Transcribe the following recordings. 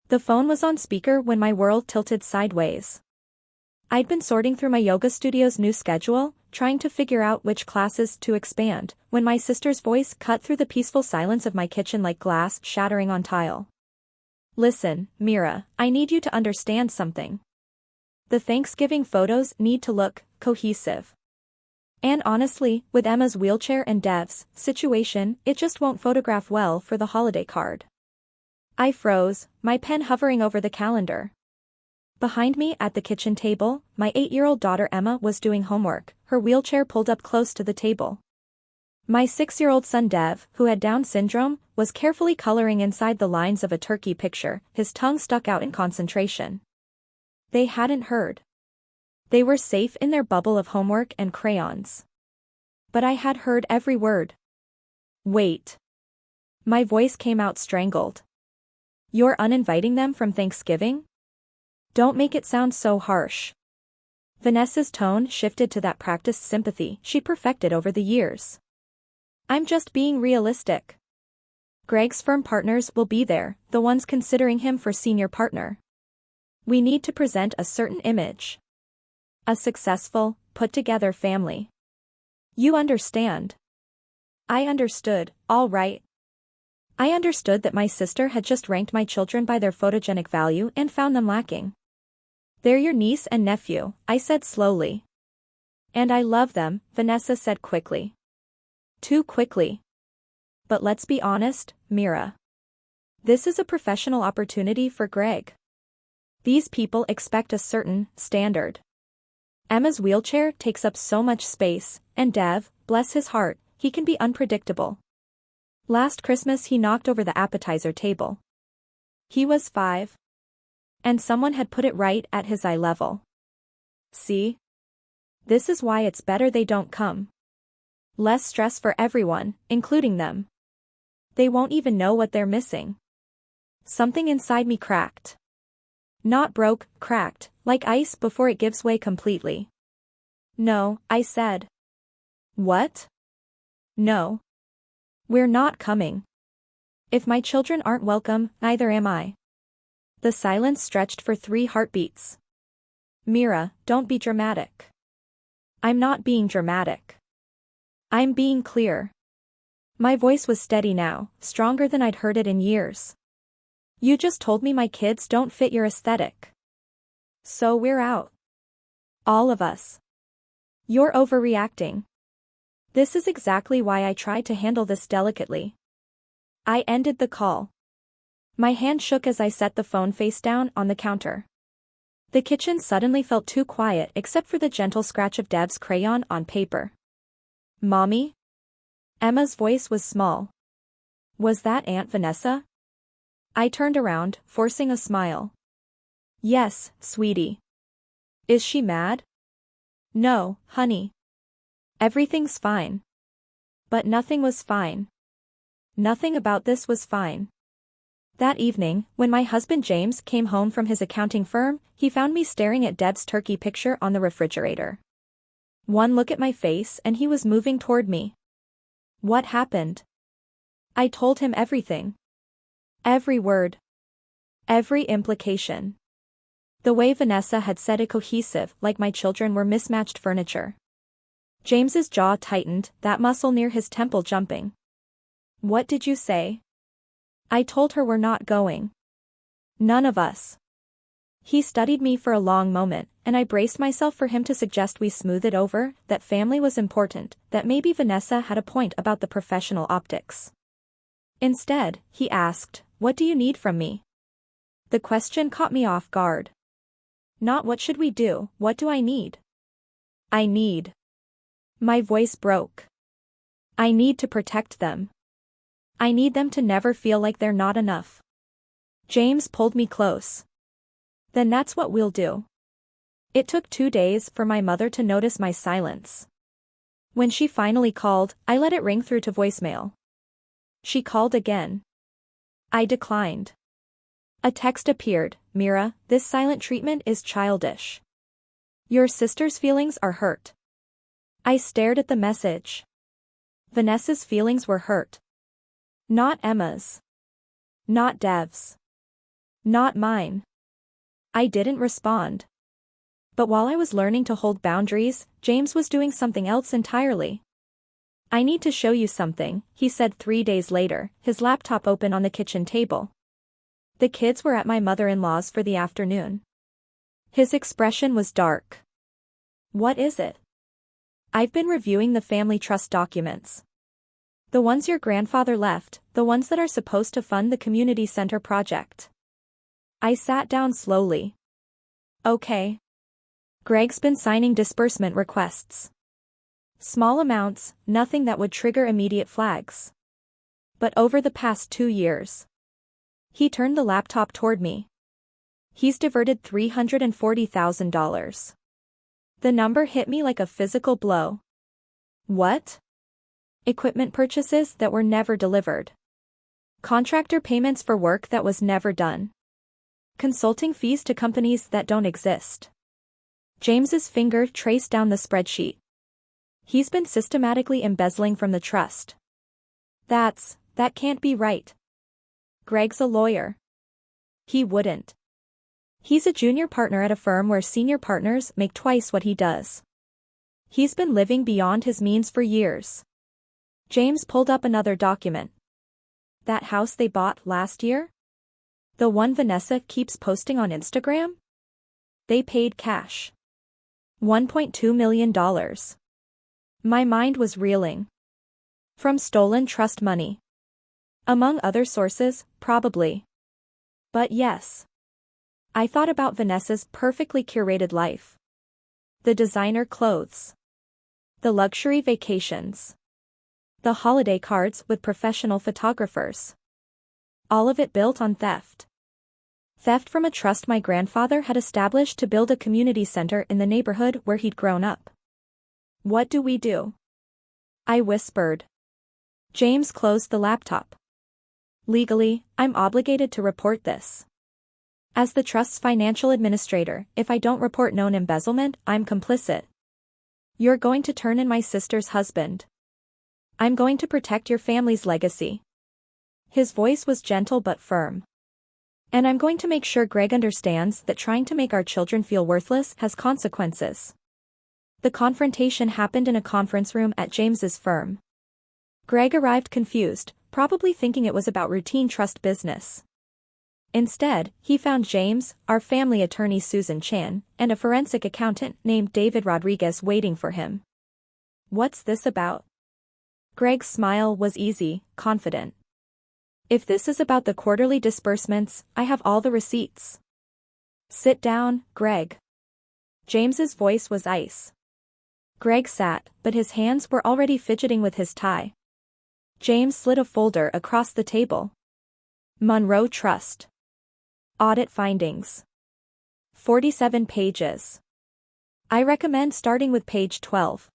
The phone was on speaker when my world tilted sideways. I'd been sorting through my yoga studio's new schedule, trying to figure out which classes to expand, when my sister's voice cut through the peaceful silence of my kitchen like glass shattering on tile. Listen, Mira, I need you to understand something. The Thanksgiving photos need to look cohesive. And honestly, with Emma's wheelchair and Dev's situation, it just won't photograph well for the holiday card. I froze, my pen hovering over the calendar. Behind me at the kitchen table, my 8-year-old daughter Emma was doing homework, her wheelchair pulled up close to the table. My 6-year-old son Dev, who had Down syndrome, was carefully coloring inside the lines of a turkey picture, his tongue stuck out in concentration. They hadn't heard. They were safe in their bubble of homework and crayons. But I had heard every word. Wait. My voice came out strangled. You're uninviting them from Thanksgiving? Don't make it sound so harsh. Vanessa's tone shifted to that practiced sympathy she'd perfected over the years. I'm just being realistic. Greg's firm partners will be there, the ones considering him for senior partner. We need to present a certain image. A successful, put-together family. You understand. I understood, all right. I understood that my sister had just ranked my children by their photogenic value and found them lacking. They're your niece and nephew, I said slowly. And I love them, Vanessa said quickly. Too quickly. But let's be honest, Mira. This is a professional opportunity for Greg. These people expect a certain standard. Emma's wheelchair takes up so much space, and Dev, bless his heart, he can be unpredictable. Last Christmas he knocked over the appetizer table. He was 5. And someone had put it right at his eye level. See? This is why it's better they don't come. Less stress for everyone, including them. They won't even know what they're missing. Something inside me cracked. Not broke, cracked, like ice before it gives way completely. No, I said. What? No. We're not coming. If my children aren't welcome, neither am I. The silence stretched for 3 heartbeats. Mira, don't be dramatic. I'm not being dramatic. I'm being clear. My voice was steady now, stronger than I'd heard it in years. You just told me my kids don't fit your aesthetic. So we're out. All of us. You're overreacting. This is exactly why I tried to handle this delicately. I ended the call. My hand shook as I set the phone face down on the counter. The kitchen suddenly felt too quiet except for the gentle scratch of Dev's crayon on paper. Mommy? Emma's voice was small. Was that Aunt Vanessa? I turned around, forcing a smile. Yes, sweetie. Is she mad? No, honey. Everything's fine. But nothing was fine. Nothing about this was fine. That evening, when my husband James came home from his accounting firm, he found me staring at Deb's turkey picture on the refrigerator. One look at my face and he was moving toward me. What happened? I told him everything. Every word. Every implication. The way Vanessa had said it cohesive, like my children were mismatched furniture. James's jaw tightened, that muscle near his temple jumping. What did you say? I told her we're not going. None of us. He studied me for a long moment, and I braced myself for him to suggest we smooth it over, that family was important, that maybe Vanessa had a point about the professional optics. Instead, he asked, what do you need from me? The question caught me off guard. Not what should we do, what do I need? I need. My voice broke. I need to protect them. I need them to never feel like they're not enough. James pulled me close. Then that's what we'll do. It took 2 days for my mother to notice my silence. When she finally called, I let it ring through to voicemail. She called again. I declined. A text appeared, Mira, this silent treatment is childish. Your sister's feelings are hurt. I stared at the message. Vanessa's feelings were hurt. Not Emma's. Not Dev's. Not mine. I didn't respond. But while I was learning to hold boundaries, James was doing something else entirely. I need to show you something, he said 3 days later, his laptop open on the kitchen table. The kids were at my mother-in-law's for the afternoon. His expression was dark. What is it? I've been reviewing the family trust documents. The ones your grandfather left, the ones that are supposed to fund the community center project. I sat down slowly. Okay. Greg's been signing disbursement requests. Small amounts, nothing that would trigger immediate flags. But over the past 2 years. He turned the laptop toward me. He's diverted $340,000. The number hit me like a physical blow. What? Equipment purchases that were never delivered. Contractor payments for work that was never done. Consulting fees to companies that don't exist. James's finger traced down the spreadsheet. He's been systematically embezzling from the trust. That can't be right. Greg's a lawyer. He wouldn't. He's a junior partner at a firm where senior partners make twice what he does. He's been living beyond his means for years. James pulled up another document. That house they bought last year? The one Vanessa keeps posting on Instagram? They paid cash. $1.2 million. My mind was reeling. From stolen trust money. Among other sources, probably. But yes. I thought about Vanessa's perfectly curated life. The designer clothes. The luxury vacations. The holiday cards with professional photographers. All of it built on theft. Theft from a trust my grandfather had established to build a community center in the neighborhood where he'd grown up. What do we do? I whispered. James closed the laptop. Legally, I'm obligated to report this. As the trust's financial administrator, if I don't report known embezzlement, I'm complicit. You're going to turn in my sister's husband. I'm going to protect your family's legacy. His voice was gentle but firm. And I'm going to make sure Greg understands that trying to make our children feel worthless has consequences. The confrontation happened in a conference room at James's firm. Greg arrived confused, probably thinking it was about routine trust business. Instead, he found James, our family attorney Susan Chan, and a forensic accountant named David Rodriguez waiting for him. What's this about? Greg's smile was easy, confident. If this is about the quarterly disbursements, I have all the receipts. Sit down, Greg. James's voice was ice. Greg sat, but his hands were already fidgeting with his tie. James slid a folder across the table. Monroe Trust. Audit findings. 47 pages. I recommend starting with page 12.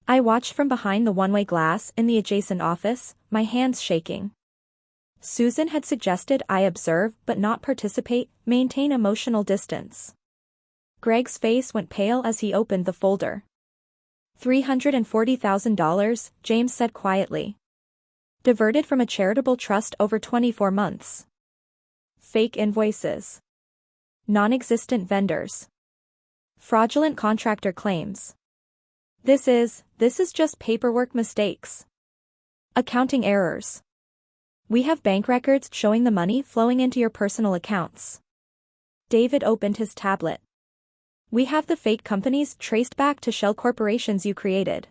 I watched from behind the one-way glass in the adjacent office, my hands shaking. Susan had suggested I observe but not participate, maintain emotional distance. Greg's face went pale as he opened the folder. $340,000, James said quietly. Diverted from a charitable trust over 24 months. Fake invoices. Non-existent vendors. Fraudulent contractor claims. This is just paperwork mistakes. Accounting errors. We have bank records showing the money flowing into your personal accounts. David opened his tablet. We have the fake companies traced back to shell corporations you created.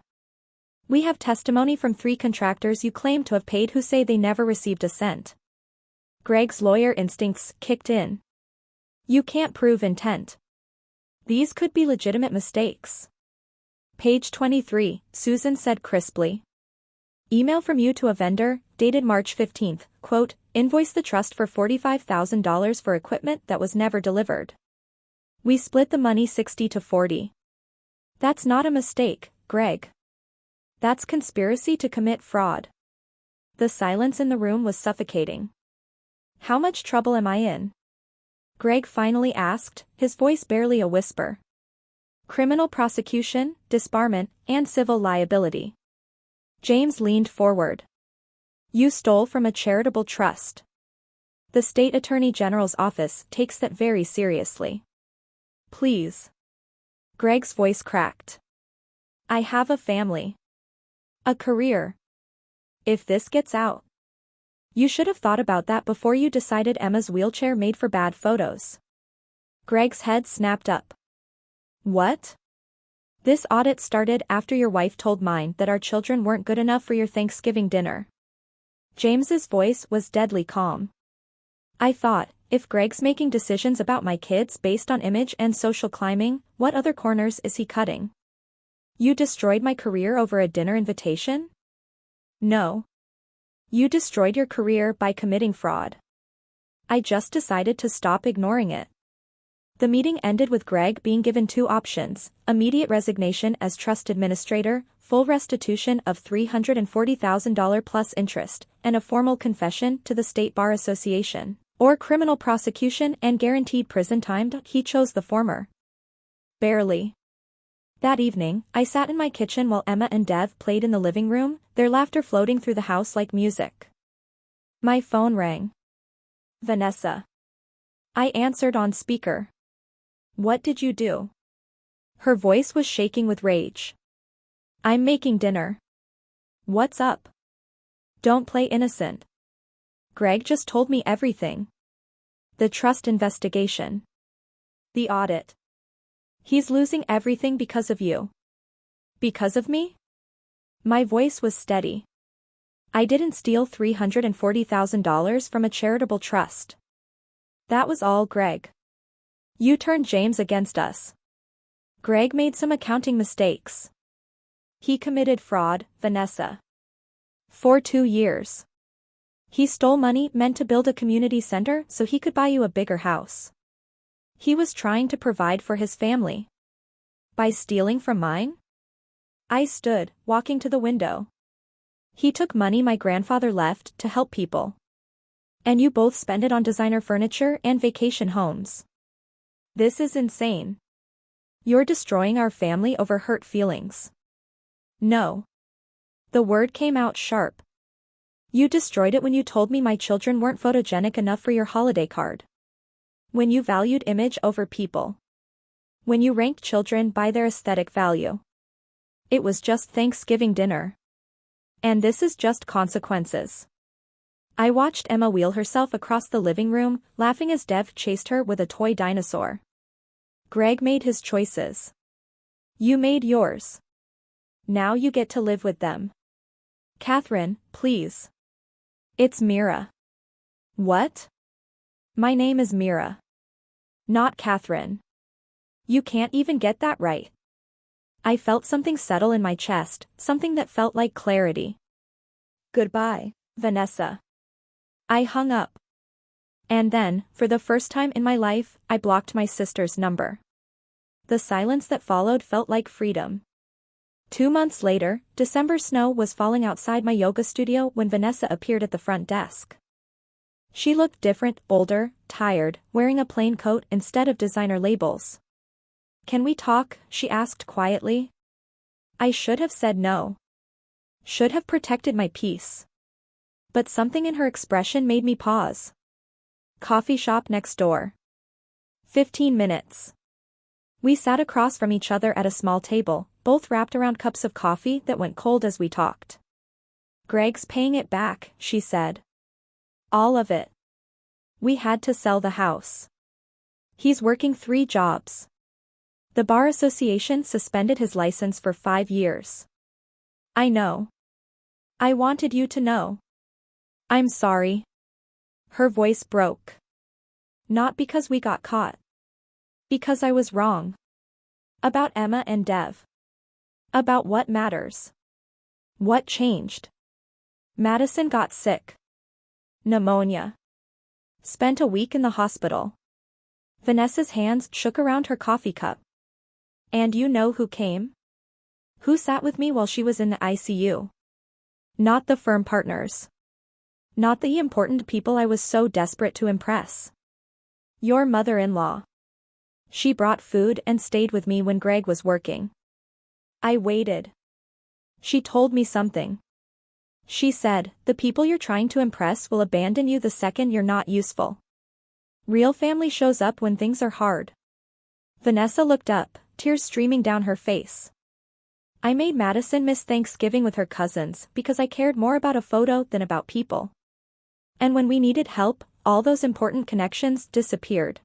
We have testimony from 3 contractors you claim to have paid who say they never received a cent. Greg's lawyer instincts kicked in. You can't prove intent. These could be legitimate mistakes. Page 23, Susan said crisply. Email from you to a vendor, dated March 15th, quote, invoice the trust for $45,000 for equipment that was never delivered. We split the money 60-40. That's not a mistake, Greg. That's conspiracy to commit fraud. The silence in the room was suffocating. How much trouble am I in? Greg finally asked, his voice barely a whisper. Criminal prosecution, disbarment, and civil liability. James leaned forward. You stole from a charitable trust. The state attorney general's office takes that very seriously. Please. Greg's voice cracked. I have a family. A career. If this gets out. You should have thought about that before you decided Emma's wheelchair made for bad photos. Greg's head snapped up. What? This audit started after your wife told mine that our children weren't good enough for your Thanksgiving dinner. James's voice was deadly calm. I thought, if Greg's making decisions about my kids based on image and social climbing, what other corners is he cutting? You destroyed my career over a dinner invitation? No. You destroyed your career by committing fraud. I just decided to stop ignoring it. The meeting ended with Greg being given two options: immediate resignation as trust administrator, full restitution of $340,000 plus interest, and a formal confession to the State Bar Association, or criminal prosecution and guaranteed prison time. He chose the former. Barely. That evening, I sat in my kitchen while Emma and Dev played in the living room, their laughter floating through the house like music. My phone rang. Vanessa. I answered on speaker. What did you do? Her voice was shaking with rage. I'm making dinner. What's up? Don't play innocent. Greg just told me everything. The trust investigation. The audit. He's losing everything because of you. Because of me? My voice was steady. I didn't steal $340,000 from a charitable trust. That was all Greg. You turned James against us. Greg made some accounting mistakes. He committed fraud, Vanessa. For 2 years. He stole money meant to build a community center so he could buy you a bigger house. He was trying to provide for his family. By stealing from mine? I stood, walking to the window. He took money my grandfather left to help people. And you both spend it on designer furniture and vacation homes. This is insane. You're destroying our family over hurt feelings. No. The word came out sharp. You destroyed it when you told me my children weren't photogenic enough for your holiday card. When you valued image over people. When you ranked children by their aesthetic value. It was just Thanksgiving dinner. And this is just consequences. I watched Emma wheel herself across the living room, laughing as Dev chased her with a toy dinosaur. Greg made his choices. You made yours. Now you get to live with them. Catherine, please. It's Mira. What? My name is Mira. Not Catherine. You can't even get that right. I felt something settle in my chest, something that felt like clarity. Goodbye, Vanessa. I hung up. And then, for the first time in my life, I blocked my sister's number. The silence that followed felt like freedom. 2 months later, December snow was falling outside my yoga studio when Vanessa appeared at the front desk. She looked different, older, tired, wearing a plain coat instead of designer labels. Can we talk? She asked quietly. I should have said no. Should have protected my peace. But something in her expression made me pause. Coffee shop next door. 15 minutes. We sat across from each other at a small table, both wrapped around cups of coffee that went cold as we talked. Greg's paying it back, she said. All of it. We had to sell the house. He's working 3 jobs. The Bar Association suspended his license for 5 years. I know. I wanted you to know. I'm sorry. Her voice broke. Not because we got caught. Because I was wrong. About Emma and Dev. About what matters. What changed? Madison got sick. Pneumonia. Spent a week in the hospital. Vanessa's hands shook around her coffee cup. And you know who came? Who sat with me while she was in the ICU? Not the firm partners. Not the important people I was so desperate to impress. Your mother-in-law. She brought food and stayed with me when Greg was working. I waited. She told me something. She said, the people you're trying to impress will abandon you the second you're not useful. Real family shows up when things are hard. Vanessa looked up, tears streaming down her face. I made Madison miss Thanksgiving with her cousins because I cared more about a photo than about people. And when we needed help, all those important connections disappeared.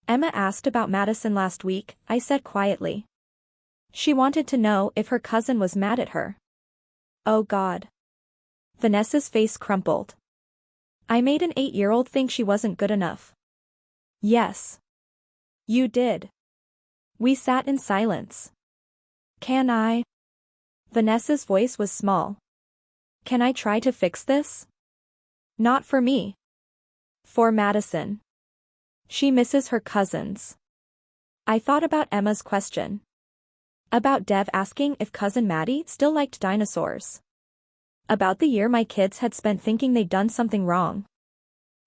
Emma asked about Madison last week, I said quietly. She wanted to know if her cousin was mad at her. Oh God. Vanessa's face crumpled. I made an 8-year-old think she wasn't good enough. Yes. You did. We sat in silence. Can I? Vanessa's voice was small. Can I try to fix this? Not for me. For Madison. She misses her cousins. I thought about Emma's question. About Dev asking if cousin Maddie still liked dinosaurs. About the year my kids had spent thinking they'd done something wrong.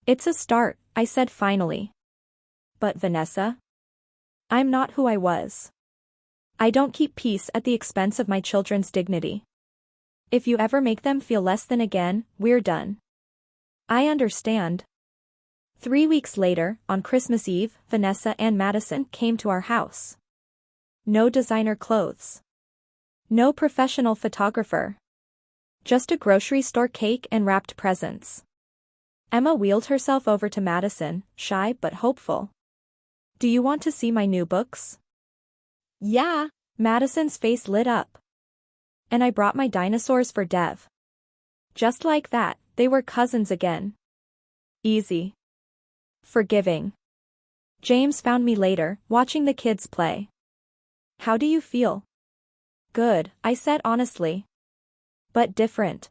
It's a start, I said finally. But Vanessa? I'm not who I was. I don't keep peace at the expense of my children's dignity. If you ever make them feel less than again, we're done. I understand. 3 weeks later, on Christmas Eve, Vanessa and Madison came to our house. No designer clothes. No professional photographer. Just a grocery store cake and wrapped presents. Emma wheeled herself over to Madison, shy but hopeful. Do you want to see my new books? Yeah. Madison's face lit up. And I brought my dinosaurs for Dev. Just like that, they were cousins again. Easy. Forgiving. James found me later, watching the kids play. How do you feel? Good, I said honestly. But different.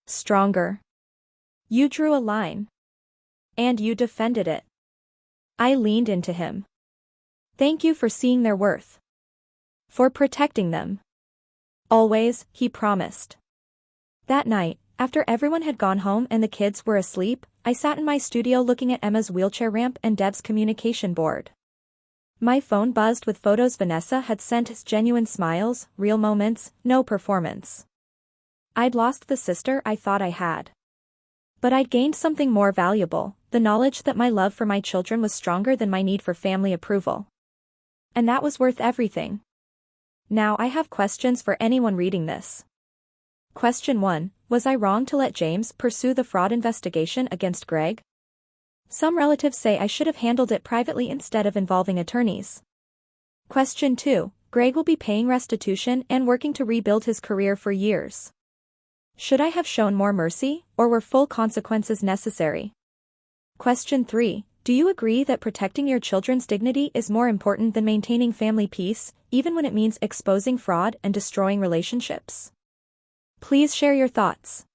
Stronger. You drew a line. And you defended it. I leaned into him. Thank you for seeing their worth. For protecting them. Always, he promised. That night, after everyone had gone home and the kids were asleep, I sat in my studio looking at Emma's wheelchair ramp and Dev's communication board. My phone buzzed with photos Vanessa had sent us, genuine smiles, real moments, no performance. I'd lost the sister I thought I had. But I'd gained something more valuable, the knowledge that my love for my children was stronger than my need for family approval. And that was worth everything. Now I have questions for anyone reading this. Question 1. Was I wrong to let James pursue the fraud investigation against Greg? Some relatives say I should have handled it privately instead of involving attorneys. Question 2. Greg will be paying restitution and working to rebuild his career for years. Should I have shown more mercy, or were full consequences necessary? Question 3. Do you agree that protecting your children's dignity is more important than maintaining family peace, even when it means exposing fraud and destroying relationships? Please share your thoughts.